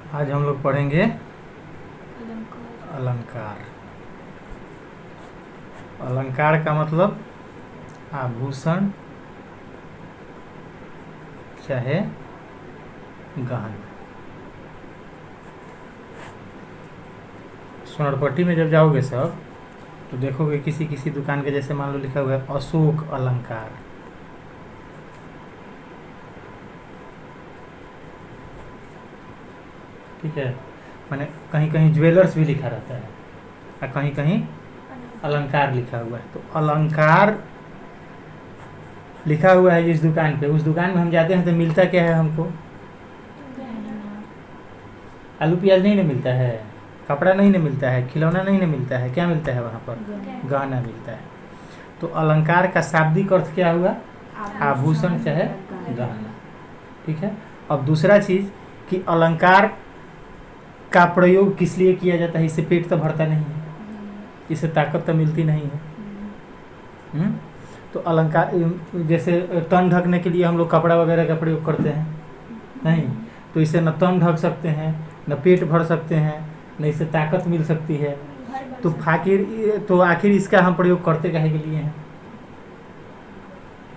आज हम लोग पढ़ेंगे अलंकार। अलंकार। अलंकार का मतलब आभूषण चाहे गहना। सोनरपट्टी में जब जाओगे सब तो देखोगे किसी किसी दुकान के जैसे मान लो लिखा हुआ है अशोक अलंकार। ठीक है, माने कहीं कहीं ज्वेलर्स भी लिखा रहता है और कहीं कहीं अलंकार लिखा हुआ है। तो अलंकार लिखा हुआ है जिस दुकान पे, उस दुकान में हम जाते हैं तो मिलता क्या है हमको? आलू प्याज नहीं ना मिलता है, कपड़ा नहीं ना मिलता है, खिलौना नहीं ना मिलता है, क्या मिलता है वहाँ पर? गहना मिलता है। तो अलंकार का शाब्दिक अर्थ क्या हुआ? आभूषण चाहे गहना। ठीक है। अब दूसरा चीज कि अलंकार का प्रयोग किस लिए किया जाता है? इससे पेट तो भरता नहीं है, इससे ताकत तो मिलती नहीं है। तो अलंकार जैसे तन ढकने के लिए हम लोग कपड़ा वगैरह का प्रयोग करते हैं नहीं, तो इससे न तन ढक सकते हैं, न पेट भर सकते हैं, न इससे ताकत मिल सकती है। तो आखिर इसका हम प्रयोग करते काहे के लिए हैं?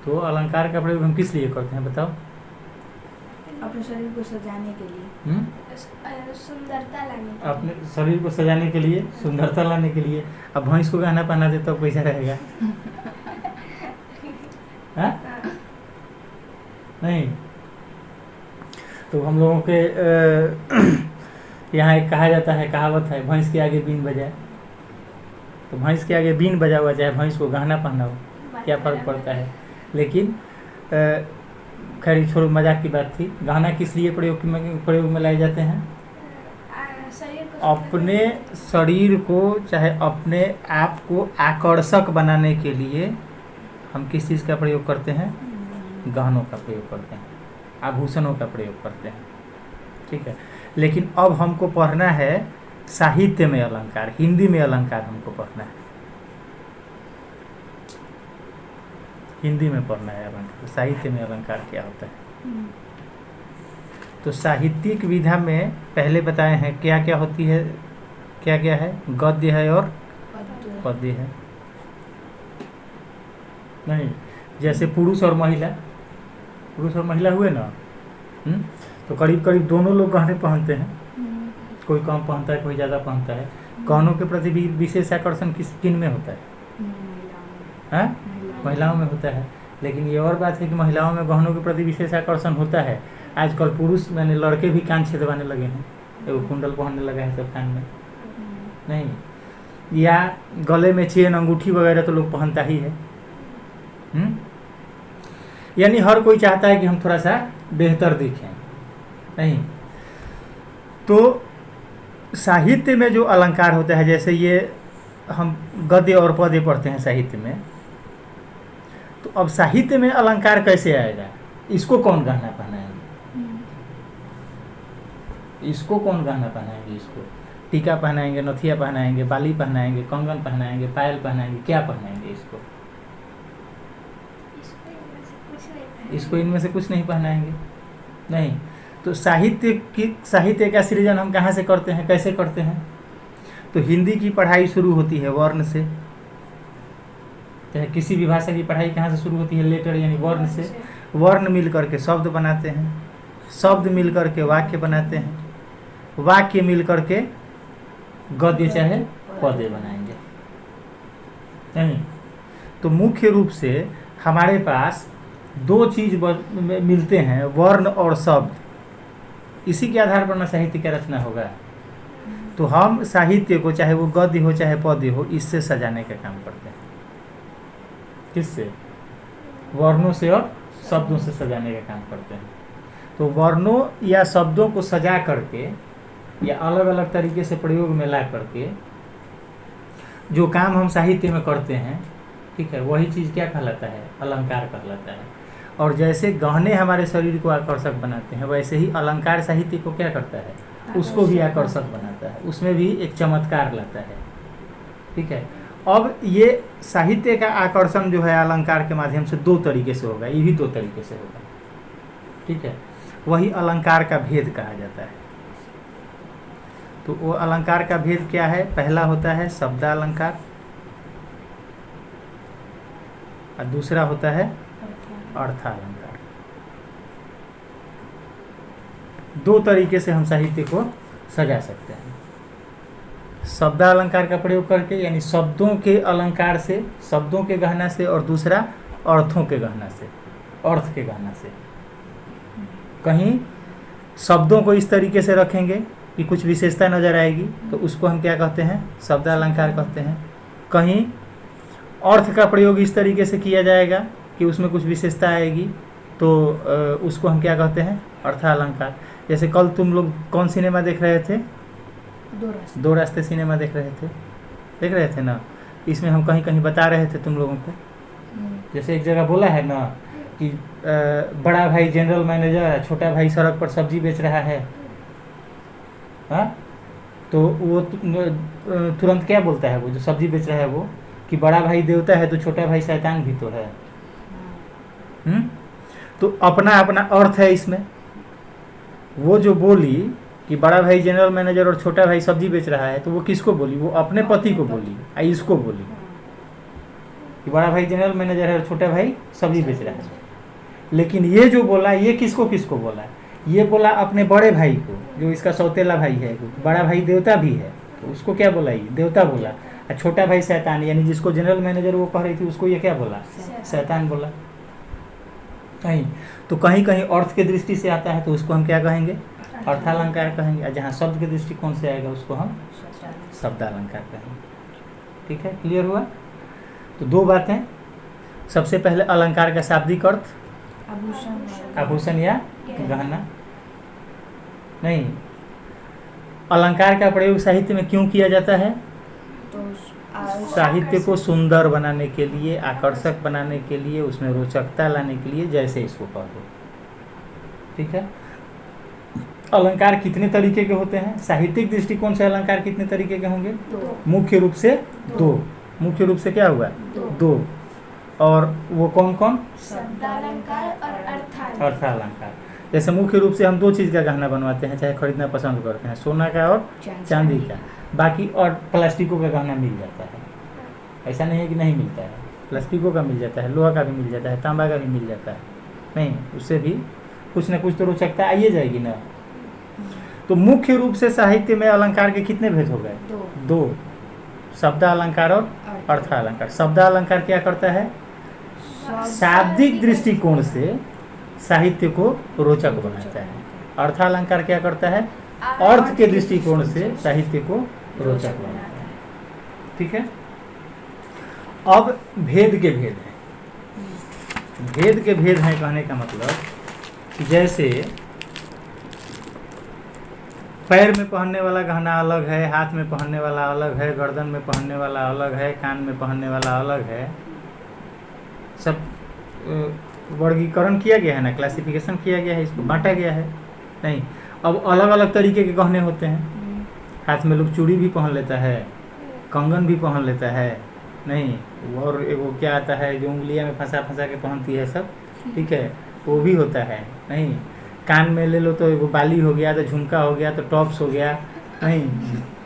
तो अलंकार का प्रयोग हम किस लिए करते हैं बताओ? अपने शरीर को सजाने के लिए, सुंदरता लाने के लिए। अपने शरीर को सजाने के लिए, सुंदरता लाने के लिए। अब भैंस को गहना पहना दे तो कैसा रहेगा? हाँ? नहीं। तो हम लोगों के यहाँ एक कहा जाता है, कहावत है, भैंस के आगे बीन बजाए। तो भैंस के आगे बीन बजा हुआ चाहे भैंस को गहना पहना हो, क्या फर्क पड़ता है? लेकिन खैर छोड़ो, मजाक की बात थी। गहना किस लिए प्रयोग में लाए जाते हैं? अपने शरीर को चाहे अपने आप को आकर्षक बनाने के लिए हम किस चीज़ का प्रयोग करते हैं? गहनों का प्रयोग करते हैं, आभूषणों का प्रयोग करते हैं। ठीक है। लेकिन अब हमको पढ़ना है साहित्य में अलंकार, हिंदी में अलंकार हमको पढ़ना है, हिंदी में पढ़ना है अलंकार। साहित्य में अलंकार क्या होता है? तो साहित्यिक विधा में पहले बताए हैं क्या क्या होती है, क्या क्या है? गद्य है और पद्य है। नहीं, जैसे पुरुष और महिला हुए ना, तो करीब करीब दोनों लोग गहने पहनते हैं, कोई कम पहनता है, कोई ज़्यादा पहनता है। गहनों के प्रति भी विशेष आकर्षण किन में होता है? महिलाओं में होता है। लेकिन ये और बात है कि महिलाओं में गहनों के प्रति विशेष आकर्षण होता है। आजकल पुरुष मैंने लड़के भी कान छेदवाने लगे हैं, एगो कुंडल पहनने लगा है सब कान में, नहीं, या गले में चेन अंगूठी वगैरह तो लोग पहनता ही है। यानी हर कोई चाहता है कि हम थोड़ा सा बेहतर दिखें, नहीं। तो साहित्य में जो अलंकार होता है, जैसे ये हम गद्य और पद्य पढ़ते हैं साहित्य में, तो अब साहित्य में अलंकार कैसे आएगा? इसको कौन गहना पहनाएंगे? इसको कौन गहना पहनाएंगे? इसको टीका पहनाएंगे, नथिया पहनाएंगे, बाली पहनाएंगे, कंगन पहनाएंगे, पायल पहनाएंगे, क्या पहनाएंगे इसको? इसको इनमें से कुछ नहीं पहनाएंगे, नहीं। तो साहित्य का सृजन हम कहाँ से करते हैं, कैसे करते हैं? तो हिंदी की पढ़ाई शुरू होती है वर्ण से, चाहे किसी भी भाषा की पढ़ाई कहाँ से शुरू होती है? लेटर यानी वर्ण से। वर्ण मिल करके शब्द बनाते हैं, शब्द मिल करके वाक्य बनाते हैं, वाक्य मिल करके गद्य चाहे पद्य बनाएंगे, नहीं। तो मुख्य रूप से हमारे पास दो चीज मिलते हैं, वर्ण और शब्द। इसी के आधार पर ना साहित्य का रचना होगा। तो हम साहित्य को, चाहे वो गद्य हो चाहे पद्य हो, इससे सजाने का काम करते हैं। किससे? वर्णों से और शब्दों से सजाने का काम करते हैं। तो वर्णों या शब्दों को सजा करके या अलग अलग तरीके से प्रयोग में ला करके जो काम हम साहित्य में करते हैं, ठीक है, वही चीज़ क्या कहलाता है? अलंकार कहलाता है। और जैसे गहने हमारे शरीर को आकर्षक बनाते हैं, वैसे ही अलंकार साहित्य को क्या करता है? उसको भी आकर्षक बनाता है, उसमें भी एक चमत्कार लाता है। ठीक है। अब ये साहित्य का आकर्षण जो है अलंकार के माध्यम से दो तरीके से होगा, ये भी दो तरीके से होगा। ठीक है। वही अलंकार का भेद कहा जाता है। तो वो अलंकार का भेद क्या है? पहला होता है शब्दालंकार और दूसरा होता है अर्थालंकार। दो तरीके से हम साहित्य को सजा सकते हैं, शब्दालंकार का प्रयोग करके, यानी शब्दों के अलंकार से, शब्दों के गहना से, और दूसरा अर्थों के गहना से, अर्थ के गहना से। कहीं शब्दों को इस तरीके से रखेंगे कि कुछ विशेषता नजर आएगी, तो उसको हम क्या कहते हैं? शब्दालंकार कहते हैं। कहीं अर्थ का प्रयोग इस तरीके से किया जाएगा कि उसमें कुछ विशेषता आएगी, तो उसको हम क्या कहते हैं? अर्थालंकार। जैसे कल तुम लोग कौन सिनेमा देख रहे थे? दो रास्ते सिनेमा देख रहे थे ना। इसमें हम कहीं कहीं बता रहे थे तुम लोगों को, जैसे एक जगह बोला है ना कि बड़ा भाई जनरल मैनेजर, छोटा भाई सड़क पर सब्जी बेच रहा है। हाँ, तो वो तुरंत क्या बोलता है, वो जो सब्जी बेच रहा है वो, कि बड़ा भाई देवता है तो छोटा भाई शैतान भी तो है। तो अपना अपना अर्थ है इसमें। वो जो बोली कि बड़ा भाई जनरल मैनेजर और छोटा भाई सब्जी बेच रहा है, तो वो किसको बोली? वो अपने पति को बोली, इसको बोली कि बड़ा भाई जनरल मैनेजर है और छोटा भाई सब्जी बेच रहा है। लेकिन ये जो बोला, ये किसको किसको बोला? ये बोला अपने बड़े भाई को, जो इसका सौतेला भाई है। बड़ा भाई देवता भी है तो उसको क्या बोला? ये देवता बोला। और छोटा भाई शैतान, यानी जिसको जनरल मैनेजर वो कह रही थी, उसको ये क्या बोला? शैतान बोला। कहीं तो कहीं कहीं अर्थ के दृष्टि से आता है तो उसको हम क्या कहेंगे? अर्थालंकार कहेंगे। और जहाँ शब्द के दृष्टिकोण से आएगा उसको हम शब्दालंकार कहेंगे। ठीक है, क्लियर हुआ? तो दो बातें। सबसे पहले अलंकार का शाब्दिक अर्थ, आभूषण या गहना। नहीं, अलंकार का प्रयोग साहित्य में क्यों किया जाता है? साहित्य को सुंदर बनाने के लिए, आकर्षक बनाने के लिए, उसमें रोचकता लाने के लिए, जैसे इसको कह दो। ठीक है। अलंकार कितने तरीके के होते हैं? साहित्यिक दृष्टिकोण से अलंकार कितने तरीके के होंगे? मुख्य रूप से दो। मुख्य रूप से क्या हुआ? दो। और वो कौन कौन? शब्दालंकार और अर्थालंकार। जैसे मुख्य रूप से हम दो चीज़ का गहना बनवाते हैं, चाहे खरीदना पसंद करते हैं, सोना का और चांदी का। बाकी और प्लास्टिकों का गहना मिल जाता है, ऐसा नहीं है कि नहीं मिलता है। प्लास्टिकों का मिल जाता है, लोहा का भी मिल जाता है, तांबा का भी मिल जाता है। नहीं, उससे भी कुछ ना कुछ तो रोचकता आइए जाएगी ना। तो मुख्य रूप से साहित्य में अलंकार के कितने भेद हो गए? दो। शब्दालंकार और अर्थालंकार। शब्दालंकार क्या करता है? शाब्दिक दृष्टिकोण से साहित्य को रोचक बनाता है। अर्थालंकार क्या करता है? अर्थ के दृष्टिकोण से साहित्य को रोचक बनाता है। ठीक है। अब भेद के भेद हैं। भेद के भेद हैं कहने का मतलब कि जैसे पैर में पहनने वाला गहना अलग है, हाथ में पहनने वाला अलग है, गर्दन में पहनने वाला अलग है, कान में पहनने वाला अलग है। सब वर्गीकरण किया गया है ना, क्लासिफिकेशन किया गया है, इसको बांटा गया है। नहीं, अब अलग अलग तरीके के गहने होते हैं। हाथ में लोग चूड़ी भी पहन लेता है, कंगन भी पहन लेता है। नहीं, और वो क्या आता है जो उंगलियां में फंसा फंसा के पहनती है सब, ठीक है, वो भी होता है। नहीं, कान में ले लो तो वो बाली हो गया, तो झुमका हो गया, तो टॉप्स हो गया। नहीं,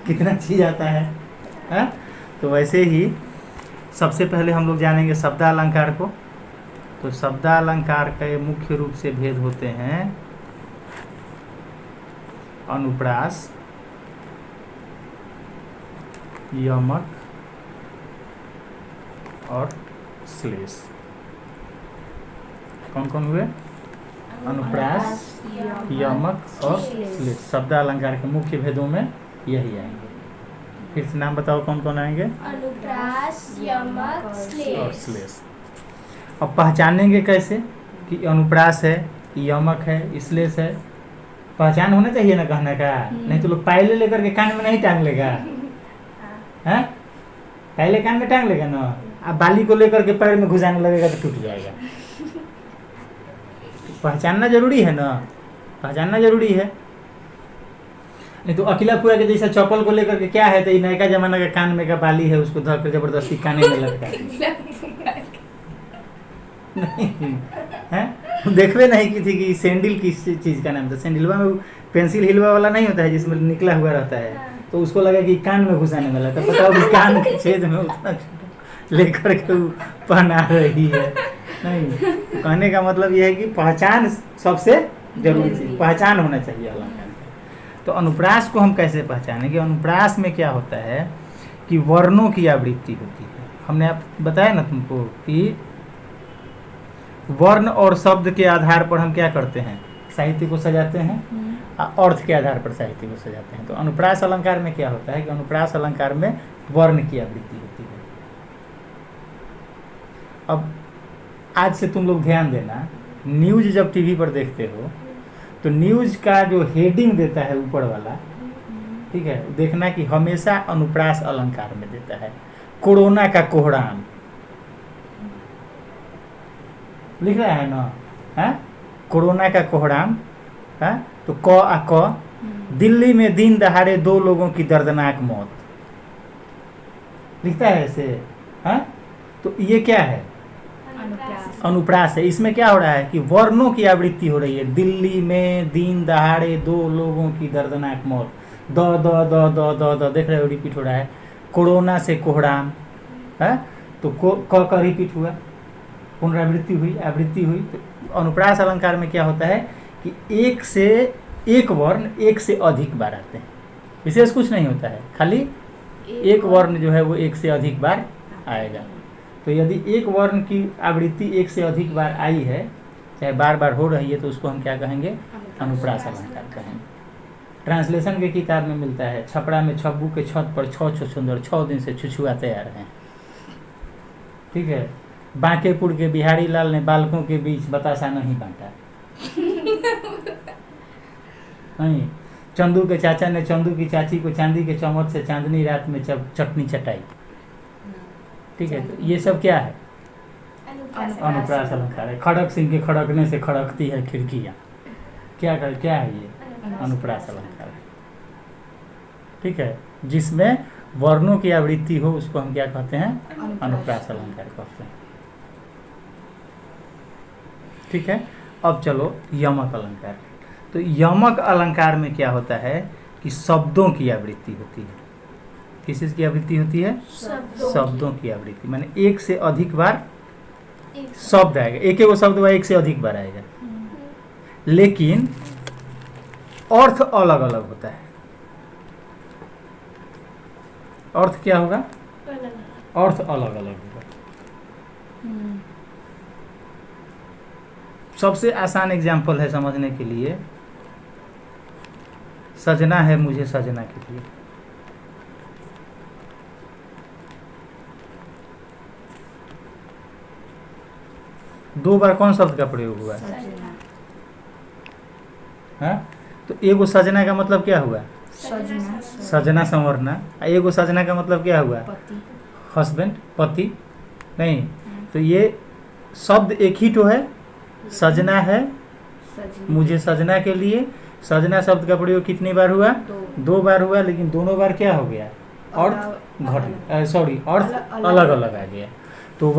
कितना चीज़ आता है। हाँ, तो वैसे ही सबसे पहले हम लोग जानेंगे शब्दालंकार को। तो शब्दालंकार के मुख्य रूप से भेद होते हैं अनुप्रास, यमक और श्लेष। कौन कौन हुए? अनुप्रास, यमक और श्लेष। शब्दालंकार के मुख्य भेदों में यही आएंगे। फिर से नाम बताओ कौन कौन आएंगे? अनुप्रास, यमक, और श्लेष। अब पहचानेंगे कैसे कि अनुप्रास है, यमक है, श्लेष है? पहचान होना चाहिए ना कहने का। नहीं तो लोग पायले लेकर के कान में नहीं टांग लेगा। हैं? पहले कान में टांग लेगा ना, अब बाली को लेकर के पैर में घुसाने लगेगा तो टूट जाएगा। पहचानना जरूरी है ना, पहचानना जरूरी है। नहीं तो अकेला पूरा के जैसा चप्पल को लेकर के क्या है, तो ये नया जमाना का कान में का बाली है, उसको धर कर जबरदस्ती काने में लटका नहीं है। देखबे नहीं की थी कि सैंडल किस चीज़ का नाम था। सैंडलवा में वो पेंसिल हिलवा वाला नहीं होता है जिसमें निकला हुआ रहता है, तो उसको लगा कि कान में घुसाने वाला, तो बताओ कि कान के छेद में उतना छोटा लेकर के वो पहना रही है। नहीं, तो कहने का मतलब यह है कि पहचान सबसे जरूरी चीज, पहचान होना चाहिए अलंकार का। तो अनुप्रास को हम कैसे पहचानेंगे? अनुप्रास में क्या होता है कि वर्णों की आवृत्ति होती है। हमने आप बताया ना तुमको कि वर्ण और शब्द के आधार पर हम क्या करते हैं, साहित्य को सजाते हैं, अर्थ के आधार पर साहित्य को सजाते हैं। तो अनुप्रास अलंकार में क्या होता है कि अनुप्रास अलंकार में वर्ण की आवृत्ति होती है। अब आज से तुम लोग ध्यान देना, न्यूज जब टीवी पर देखते हो तो न्यूज का जो हेडिंग देता है ऊपर वाला, ठीक है, देखना कि हमेशा अनुप्रास अलंकार में देता है। कोरोना का कोहराम लिख रहा है ना, है कोरोना का कोहराम, है तो क आ क, दिल्ली में दिन दहाड़े 2 लोगों की दर्दनाक मौत लिखता है ऐसे, है। तो ये क्या है? अनुप्रास है। इसमें क्या हो रहा है कि वर्णों की आवृत्ति हो रही है। दिल्ली में दिन दहाड़े 2 लोगों की दर्दनाक मौत, the the the the the the देख रहे हो, रिपीट हो रहा है। कोरोना से कोहराम, है तो क का रिपीट हुआ, पुनरावृत्ति हुई, आवृत्ति हुई। तो अनुप्रास अलंकार में क्या होता है कि एक से एक वर्ण एक से अधिक बार आते हैं, विशेष कुछ नहीं होता है, खाली एक वर्ण जो है वो एक से अधिक बार आएगा। तो यदि एक वर्ण की आवृत्ति एक से अधिक बार आई है, चाहे बार बार हो रही है, तो उसको हम क्या कहेंगे? अनुप्रास अलंकार कहेंगे। ट्रांसलेशन के किताब में मिलता है, छपरा में छब्बू के छत पर 6 छुछुंदर 6 दिन से छुछुआते आ रहे हैं, ठीक है। बांकेपुर के बिहारी लाल ने बालकों के बीच बतासा नहीं बांटा। नहीं, चंदू के चाचा ने चंदू की चाची को चांदी के चम्मच से चांदनी रात में चटनी चटाई, ठीक है। तो ये सब क्या है? अनुप्रास अलंकार है। खड़क सिंह के खड़कने से खड़कती है खिड़कियाँ, क्या है ये? अनुप्रास अलंकार है, ठीक है। जिसमें वर्णों की आवृत्ति हो उसको हम क्या कहते हैं? अनुप्रास अलंकार कहते हैं, ठीक है। अब चलो यमक अलंकार। तो यमक अलंकार में क्या होता है कि शब्दों की आवृत्ति होती है। किस चीज की आवृत्ति होती है? शब्दों की आवृत्ति, माने एक से अधिक बार शब्द आएगा, एक वो शब्द हुआ एक से अधिक बार आएगा, लेकिन अर्थ अलग अलग होता है। अर्थ क्या होगा? अर्थ अलग अलग होगा। सबसे आसान एग्जाम्पल है समझने के लिए, सजना है मुझे सजना के लिए। दो बार कौन शब्द का प्रयोग हुआ है? हाँ? तो एगो सजना का मतलब क्या हुआ? सजना संवरना। एगो सजना का मतलब क्या हुआ? हस्बैंड, पति। नहीं, तो ये शब्द एक ही तो है, सजना है मुझे सजना के लिए। सजना शब्द का प्रयोग कितनी बार हुआ? 2 बार हुआ, लेकिन दोनों बार क्या हो गया? अर्थ अर्थ अलग अलग आ गया। तो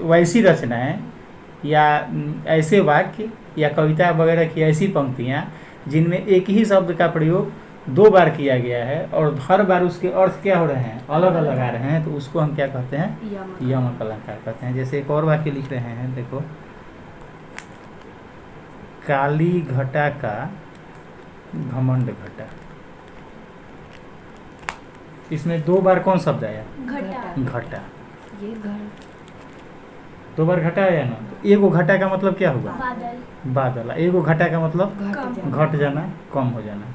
वैसी रचनाएं या ऐसे वाक्य या कविता वगैरह की ऐसी पंक्तियां जिनमें एक ही शब्द का प्रयोग 2 बार किया गया है और हर बार उसके अर्थ क्या हो रहे हैं? अलग अलग आ रहे हैं, तो उसको हम क्या कहते हैं? यमक अलंकार कहते हैं। जैसे एक और वाक्य लिख रहे हैं, देखो, काली घटा का घमंड घटा। इसमें 2 बार कौन शब्द आया? घटा। ये घर 2 बार घटा आया ना। तो एगो घटा का मतलब क्या हुआ? बादल। एगो घटा का मतलब घट जाना, कम हो जाना।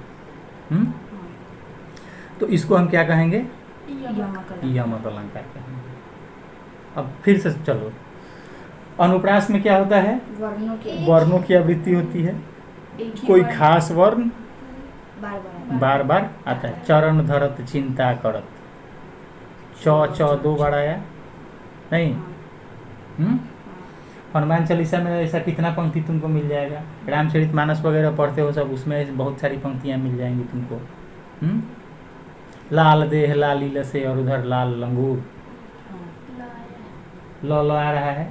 तो इसको हम क्या कहेंगे? यमक अलंकार कहेंगे। अब फिर से चलो, अनुप्रास में क्या होता है? वर्णों की आवृत्ति होती है। कोई खास वर्ण बार बार आता है। चरण धरत चिंता करत, च 2 बार आया नहीं। हनुमान चालीसा में ऐसा कितना पंक्ति तुमको मिल जाएगा। रामचरितमानस वगैरह पढ़ते हो सब, उसमें बहुत सारी पंक्तियां मिल जाएंगी तुमको। लाल देह लाली लसे और उधर लाल लंगूर, ल आ रहा है।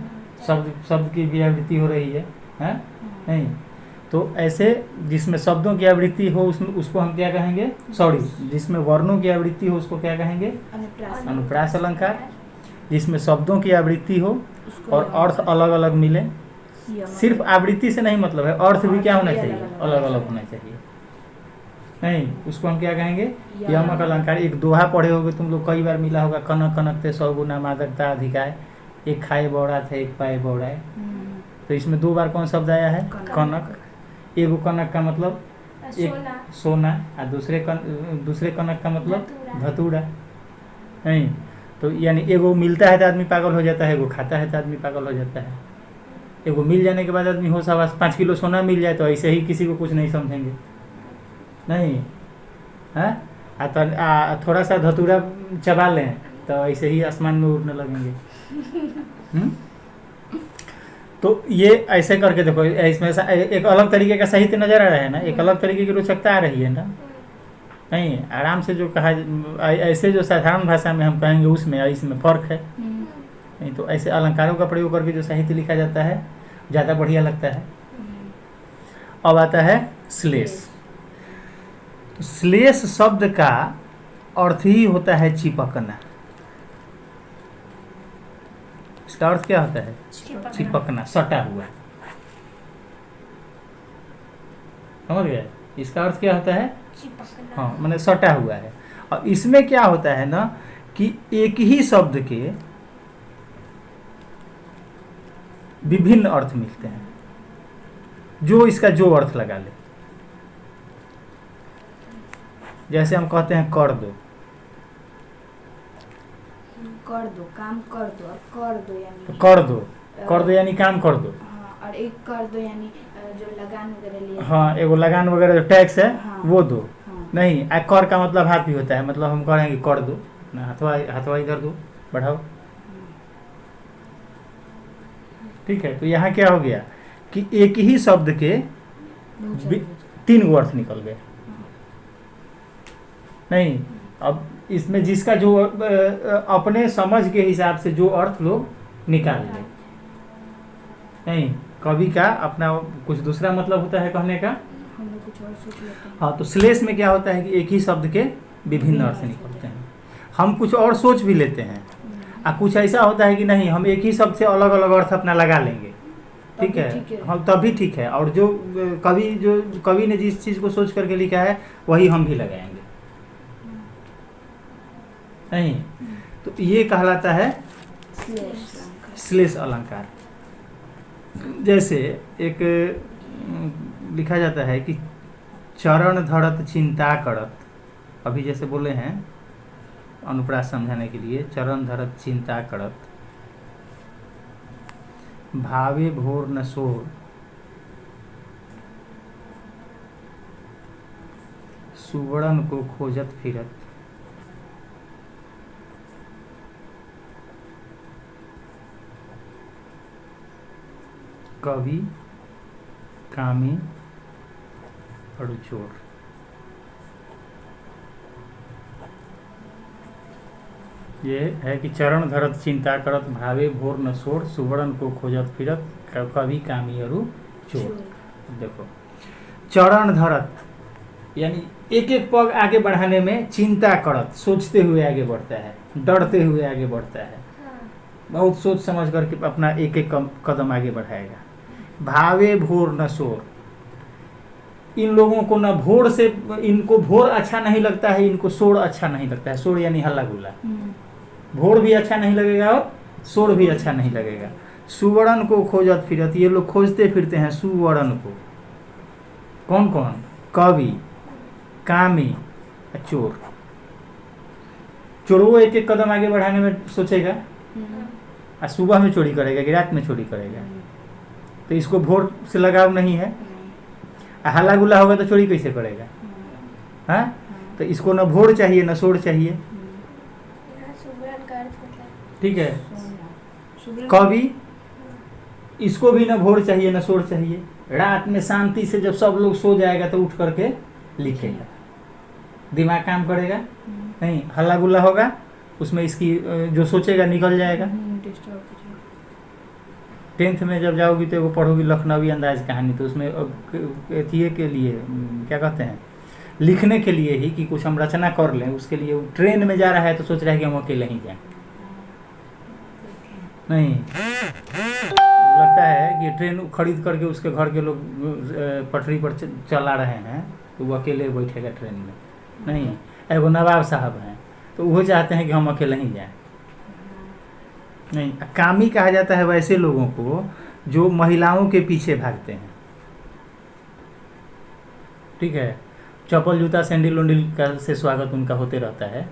शब्द शब्द की भी आवृत्ति हो रही है, हैं? नहीं, तो ऐसे जिसमें शब्दों की आवृत्ति हो उसमें उसको हम क्या कहेंगे, सॉरी, जिसमें वर्णों की आवृत्ति हो उसको क्या कहेंगे, अनुप्रास अनुप्रास अलंकार। जिसमें शब्दों की आवृत्ति हो उसको और अर्थ अलग अलग मिले, यमक। सिर्फ आवृत्ति से नहीं मतलब है, अर्थ भी क्या होना अर्थ भी चाहिए, अलग-अलग अलग अलग होना चाहिए। नहीं, उसको हम क्या कहेंगे, यमक अलंकार। एक दोहा पढ़े होगे तुम लोग, कई बार मिला होगा, कनक कनक ते सौ गुना मादकता अधिकाय, एक खाए बौड़ा थे एक पाए बौड़ाए। तो इसमें 2 बार कौन शब्द आया है, कनक। कनक। एगो कनक का मतलब एक सोना, सोना, और दूसरे कनक का मतलब धतूरा। नहीं, तो यानी एगो मिलता है तो आदमी पागल हो जाता है, एगो खाता है तो आदमी पागल हो जाता है। एगो मिल जाने के बाद आदमी होश आवास, 5 किलो सोना मिल जाए तो ऐसे ही किसी को कुछ नहीं समझेंगे, नहीं है। थोड़ा सा धतूरा चबा लें तो ऐसे ही आसमान में उड़ने लगेंगे। तो ये ऐसे करके देखो, इसमें एक अलग तरीके का साहित्य नजर आ रहा है ना, एक अलग तरीके की रोचकता आ रही है ना। नहीं, आराम से जो कहा, ऐसे जो साधारण भाषा में हम कहेंगे उसमें इसमें फर्क है। नहीं तो ऐसे अलंकारों का प्रयोग करके जो साहित्य लिखा जाता है ज़्यादा बढ़िया लगता है। अब आता है श्लेष। तो श्लेष शब्द का अर्थ ही होता है चिपकना। इसका अर्थ क्या होता है, चिपकना, सटा हुआ। समझ गए, इसका अर्थ क्या होता है, चिपकना। हाँ, माने सटा हुआ है। और इसमें क्या होता है ना कि एक ही शब्द के विभिन्न अर्थ मिलते हैं, जो इसका जो अर्थ लगा ले। जैसे हम कहते हैं कर दो, कर दो, काम कर दो, और कर दो यानी कर दो, कर दो यानी काम कर दो। हाँ, और एक कर दो यानी जो लगान वगैरह लिए। हाँ, एगो लगान वगैरह जो टैक्स है हाँ। वो दो। हाँ। नहीं, कर का मतलब हाथ भी होता है, मतलब हम कह रहे हैं कि कर दो ना, हथवा इधर दो, बढ़ाओ। ठीक है, तो यहाँ क्या हो गया कि एक ही शब्द के बहुत बि- सारे 3 गो अर्थ निकल गए। नहीं, अब इसमें जिसका जो अपने समझ के हिसाब से जो अर्थ लोग निकाल ले। नहीं, कवि का अपना कुछ दूसरा मतलब होता है कहने का। हम लोग कुछ और सोच लेते हैं। हाँ, तो श्लेष में क्या होता है कि एक ही शब्द के विभिन्न अर्थ निकलते हैं। हम कुछ और सोच भी लेते हैं, और कुछ ऐसा होता है कि नहीं, हम एक ही शब्द से अलग अलग अर्थ अपना लगा लेंगे। ठीक तभी ठीक है, है। हाँ, तभी ठीक है। और जो कवि ने जिस चीज़ को सोच करके लिखा है वही हम भी लगाएंगे। नहीं, तो ये कहलाता है श्लेष अलंकार। जैसे एक लिखा जाता है कि चरण धरत चिंता करत, अभी जैसे बोले हैं अनुप्रास समझाने के लिए, चरण धरत चिंता करत, भावे भोर न सोर, सुवर्ण को खोजत फिरत, कवि कामी अड़ुचोर। ये है कि चरण धरत चिंता करत, भावे भोर न सोर, सुवर्ण को खोजत फिरत, कवि कामी अरु चोर। देखो, चरण धरत यानी एक एक पग आगे बढ़ाने में चिंता करत, सोचते हुए आगे बढ़ता है, डरते हुए आगे बढ़ता है, बहुत सोच समझ करके अपना एक एक कदम आगे बढ़ाएगा। भावे भोर न शोर, इन लोगों को न भोर से, इनको भोर अच्छा नहीं लगता है, इनको शोर अच्छा नहीं लगता है। शोर यानी हल्ला गुल्ला, भोर भी अच्छा नहीं लगेगा और शोर भी अच्छा नहीं लगेगा। सुवर्ण को खोजत फिरत, ये लोग खोजते फिरते हैं सुवर्ण को। कौन कौन? कवि, कामी, चोर। चोर वो एक एक कदम आगे बढ़ाने में सोचेगा, और सुबह में चोरी करेगा कि रात में चोरी करेगा, तो इसको भोर से लगाव नहीं है। हल्ला गुल्ला होगा तो चोरी कैसे करेगा? हाँ, तो इसको न भोर चाहिए न शोर चाहिए। ठीक है, कवि, इसको भी न भोर चाहिए न शोर चाहिए। रात में शांति से जब सब लोग सो जाएगा तो उठ करके लिखेगा, दिमाग काम करेगा नहीं। हल्ला गुल्ला होगा उसमें इसकी जो सोचेगा निकल जाएगा। 10th में जब जाओगी तो वो पढ़ोगी लखनवी अंदाज कहानी, तो उसमें एथिए के लिए क्या कहते हैं, लिखने के लिए ही कि कुछ हम रचना कर लें, उसके लिए वो ट्रेन में जा रहा है तो सोच रहा है कि हम अकेले ही जाएं। नहीं, लगता है कि ट्रेन खरीद करके उसके घर के लोग पटरी पर चला रहे हैं तो वो अकेले बैठेगा ट्रेन में। नहीं, एगो नवाब साहब हैं तो वो चाहते हैं कि हम अकेले ही जाएं। नहीं, कामी कहा जाता है वैसे लोगों को जो महिलाओं के पीछे भागते हैं। ठीक है, चप्पल जूता सैंडल उंडल का से स्वागत उनका होते रहता है।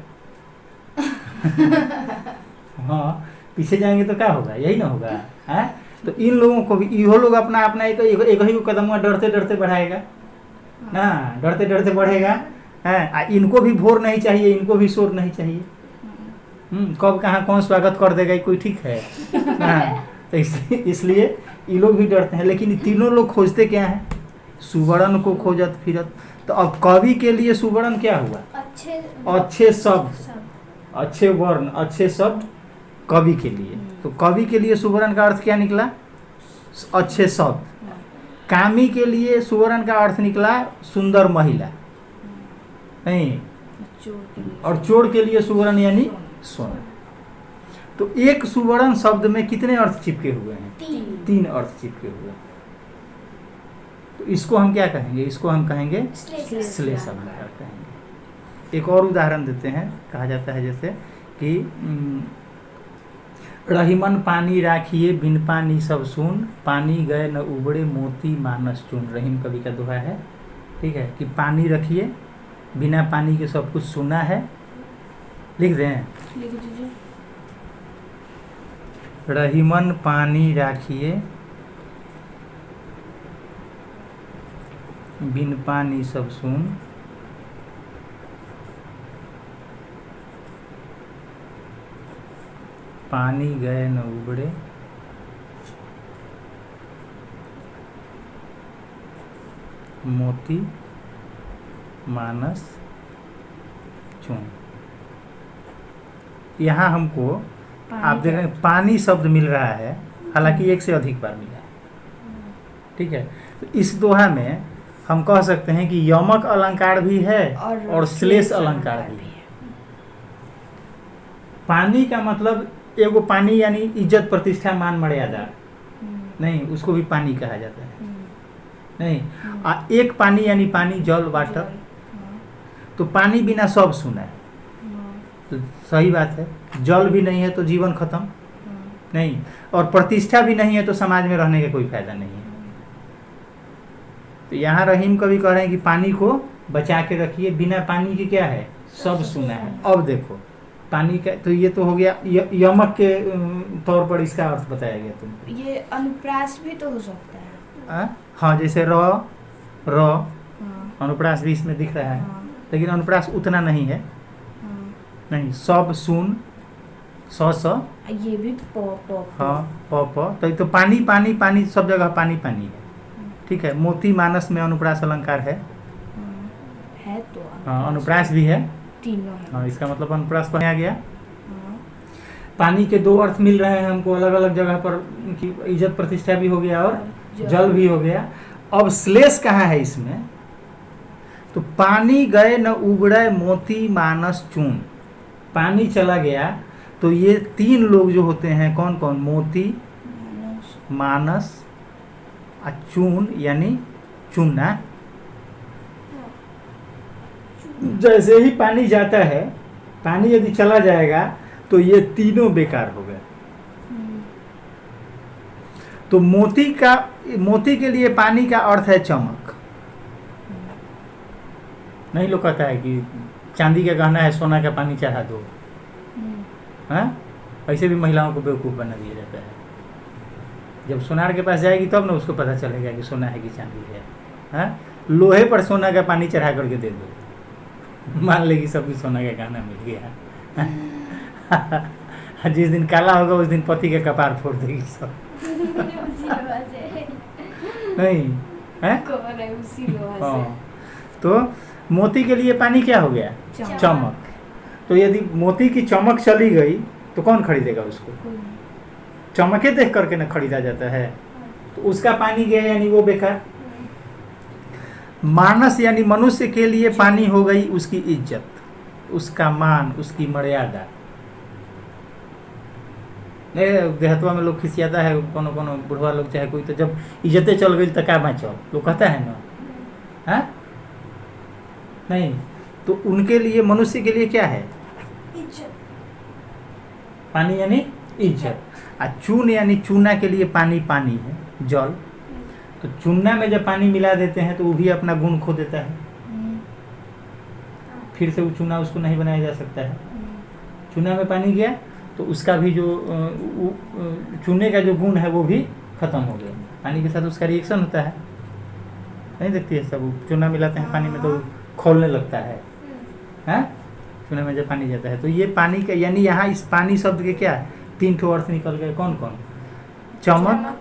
हाँ, पीछे जाएंगे तो क्या होगा, यही ना होगा है? तो इन लोगों को भी इहो लोग अपना अपना एक ही को कदम डरते डरते बढ़ाएगा ना, डरते डरते बढ़ेगा है। इनको भी भोर नहीं चाहिए, इनको भी शोर नहीं चाहिए। कब कहाँ कौन स्वागत कर देगा कोई ठीक है ना। तो इसलिए ये लोग भी डरते हैं। लेकिन तीनों लोग खोजते क्या है, सुवर्ण को खोजत फिरत। तो अब कवि के लिए सुवर्ण क्या हुआ, अच्छे शब्द, अच्छे वर्ण, अच्छे शब्द कवि के लिए। तो कवि के लिए सुवर्ण का अर्थ क्या निकला, अच्छे शब्द। कामी के लिए सुवर्ण का अर्थ निकला सुंदर महिला। नहीं, और चोर के लिए सुवर्ण यानी सोना। तो एक सुवर्ण शब्द में कितने अर्थ चिपके हुए हैं, 3 अर्थ चिपके हुए। तो इसको हम क्या कहेंगे, इसको हम कहेंगे श्लेष अलंकार कहेंगे। एक और उदाहरण देते हैं, कहा जाता है जैसे कि रहीमन पानी राखिए बिन पानी सब सुन, पानी गए न उबड़े मोती मानस चून। रहीम कवि का दोहा है। ठीक है, कि पानी रखिए, बिना पानी के सब कुछ सुना है। लिख दें, लिख दीजिए। रहीमन पानी राखिए बिन पानी सब सुन, पानी गए न उबड़े मोती मानस चून। यहाँ हमको आप देख रहे हैं पानी शब्द मिल रहा है, हालांकि एक से अधिक बार मिला है। ठीक है, तो इस दोहा में हम कह सकते हैं कि यमक अलंकार भी है और श्लेष अलंकार भी है। पानी का मतलब एगो पानी यानी इज्जत प्रतिष्ठा मान मर्यादा, नहीं, उसको भी पानी कहा जाता है। नहीं, एक पानी यानी पानी, जल, वाटर। तो पानी बिना सब सुना है, तो सही बात है। जल भी नहीं है तो जीवन खत्म, नहीं, और प्रतिष्ठा भी नहीं है तो समाज में रहने का कोई फायदा नहीं है। तो यहाँ रहीम कवि कह रहे हैं कि पानी को बचा के रखिए, बिना पानी के क्या है, सब सुना है। अब देखो पानी का, तो ये तो हो गया यमक के तौर पर इसका अर्थ बताया गया तुम। ये अनुप्रास भी तो हो सकता है। हाँ, जैसे र अनुप्रास भी इसमें दिख रहा है। लेकिन अनुप्रास उतना नहीं है। नहीं, सब सुन, स ये भी हाँ, प तो पानी पानी पानी, सब जगह पानी पानी है। ठीक है, मोती मानस में अनुप्रास अलंकार है तो हाँ, अनुप्रास भी है, तीनों है। हाँ, इसका मतलब अनुप्रास पर आ गया। पानी के 2 अर्थ मिल रहे हैं हमको अलग अलग जगह पर, कि इज्जत प्रतिष्ठा भी हो गया और जल भी हो गया। अब श्लेष कहाँ है इसमें, तो पानी गए न उबड़े मोती मानस चून। पानी चला गया तो ये 3 लोग जो होते हैं, कौन कौन, मोती, मानस और चून यानी चूना। जैसे ही पानी जाता है, पानी यदि चला जाएगा तो ये तीनों बेकार हो गए। तो मोती के लिए पानी का अर्थ है चमक। नहीं, लोग कहता है कि चांदी का गहना है, सोना का पानी चढ़ा दो। हाँ, ऐसे भी महिलाओं को बेवकूफ़ बना दिया जाता है। जब सोनार के पास जाएगी तब ना उसको पता चलेगा कि सोना है कि चांदी है। हाँ, लोहे पर सोना का पानी चढ़ा करके दे दो, मान लेगी सब सोना का गहना मिल गया। जिस दिन काला होगा उस दिन पति का कपार फोड़ देगी सब। नहीं है, हाँ। तो मोती के लिए पानी क्या हो गया, चमक। तो यदि मोती की चमक चली गई तो कौन खरीदेगा उसको, चमके देख करके ना खरीदा जाता है, तो उसका पानी गया यानी वो बेकार। मानस यानी मनुष्य के लिए पानी हो गई उसकी इज्जत, उसका मान, उसकी मर्यादा। देहतवा में लोग खिसियाता है, कोनो कोनो बुढ़वा लोग चाहे कोई, तो जब इज्जतें चल गई तो क्या बचो, लोग कहता है ना, हाँ नहीं, तो उनके लिए, मनुष्य के लिए क्या है? इज्जत। पानी यानी इज्जत। चून यानी चूना के लिए पानी पानी है, जल। तो चूना में जब पानी मिला देते हैं तो वो भी अपना गुण खो देता है, फिर से वो चूना उसको नहीं बनाया जा सकता है। चूना में पानी गया तो उसका भी जो चूने का जो गुण है वो भी खत्म हो गया, पानी के साथ उसका रिएक्शन होता है, नहीं देखती है सब, चूना मिलाते हैं पानी में तो खोलने लगता है, हाँ चूना में जब पानी जाता है। तो ये पानी का यानी यहाँ इस पानी शब्द के क्या 3 ठो अर्थ निकल गए, कौन कौन? चमक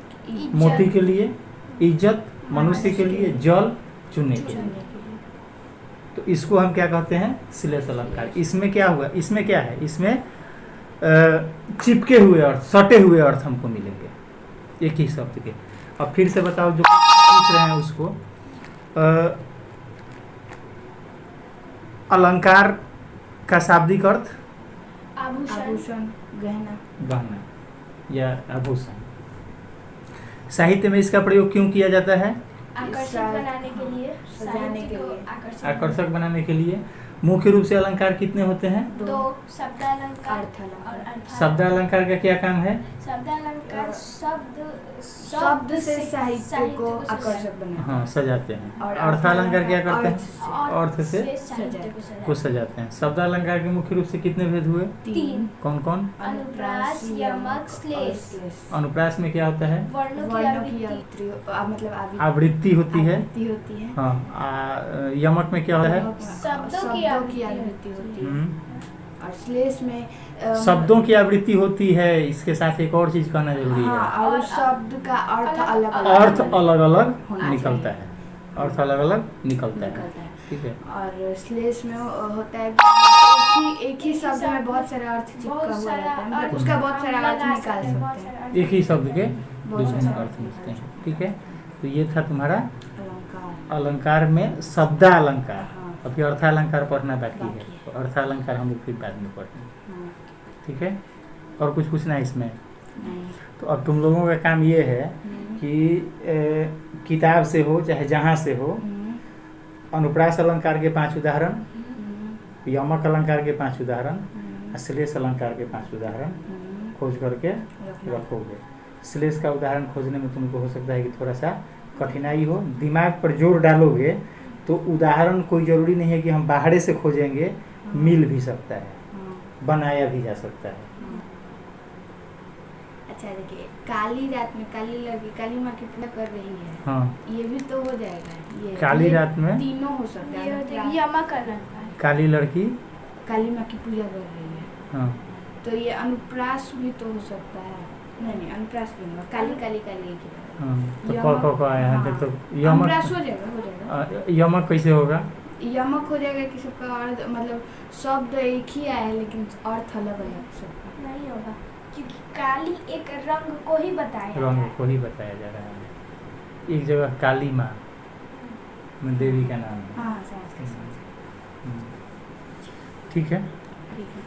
मोती के लिए, इज्जत मनुष्य के लिए, जल चूने के लिए। तो इसको हम क्या कहते हैं? श्लेष अलंकार। इसमें क्या हुआ, इसमें क्या है, इसमें चिपके हुए अर्थ, सटे हुए अर्थ हमको मिलेंगे एक ही शब्द के। अब फिर से बताओ जो पूछ रहे हैं उसको। अलंकार का शाब्दिक अर्थ आभूषण, गहना, गहना या आभूषण। साहित्य में इसका प्रयोग क्यों किया जाता है? आकर्षक बनाने के लिए, सजाने के साहित्य को लिए। आकर्षक बनाने के लिए। मुख्य रूप से अलंकार कितने होते हैं? 2 शब्दालंकार अर्थ अलंकार। और अर्थालंकार। शब्दालंकार का क्या काम है? शब्दालंकार शब्द से साहित्य को आकर्षक बनाते हाँ, सजाते हैं। और अर्थालंकार क्या करते अर्थ हैं? अर्थ से साहित्य को सजाते हैं। शब्दालंकार के मुख्य रूप से कितने भेद हुए? 3 कौन कौन? अनुप्रास, यमक, श्लेष। अनुप्रास में क्या होता है? वर्णों की वर्णों की आवृत्ति। मतलब आवृत्ति होती है। आवृत्ति होती है। हाँ, यमक में क्या होता है? शब्दों की आवृत्ति होती है। और श्लेष में शब्दों की आवृत्ति होती है। इसके साथ एक और चीज कहना जरूरी है, हाँ, और शब्द का अर्थ अलग अर्थ अलग अलग होना निकलता है, अर्थ अलग अलग निकलता है, निकलता है। ठीक है। और श्लेष में होता है कि एक ही शब्द में बहुत सारा अर्थ चिपका हुआ रहता है, मतलब उसका बहुत सारा अर्थ निकाल सकते हैं। एक ही शब्द के बहुत विभिन्न सारे अर्थ मिलते हैं, ठीक है। तो ये था तुम्हारा अलंकार। अलंकार में शब्दालंकार। हाँ। अभी अर्थालंकार पढ़ना बाकी है, बाकी है। तो अर्थालंकार हम लोग फिर बाद में पढ़ेंगे, हाँ, ठीक है। और कुछ पूछना है इसमें? नहीं। तो अब तुम लोगों का काम ये है कि किताब से हो चाहे जहाँ से हो, अनुप्रास अलंकार के 5 उदाहरण, यमक अलंकार के 5 उदाहरण, श्लेष अलंकार के 5 उदाहरण खोज करके रखोगे। श्लेष का उदाहरण खोजने में तुमको हो सकता है कि थोड़ा सा कठिनाई हो, दिमाग पर जोर डालोगे तो उदाहरण कोई ज़रूरी नहीं है कि हम बाहर से खोजेंगे, मिल भी सकता है, बनाया भी जा सकता है। अच्छा देखिए, काली रात में काली लड़की काली माँ की पूजा कर रही है, हाँ, ये भी तो हो जाएगा। ये काली रात में तीनों हो सकता ये है। होता है यमक अलंकार। काली लड़की, काली माँ की पूजा कर रही है, हाँ, तो ये अनुप्रास भी तो हो सकता है। नहीं, अनुप्रास भी नहीं, काली काली काली एक ही बात है। हाँ, तो यमक, क आया है, हाँ। तो अनुप्रास यमक, हो जाएगा, हो जाएगा। यमक कैसे होगा? यमक हो जाएगा कि सबका अर्थ, मतलब शब्द एक ही आया है लेकिन अर्थ अलग अलग सबका। नहीं होगा, क्योंकि काली एक रंग को ही बताया रंग रहा है। को ही बताया जा रहा है। एक जगह काली माँ देवी का नाम है, हाँ, समझ गए, समझ गए। ठीक है। ठीक है।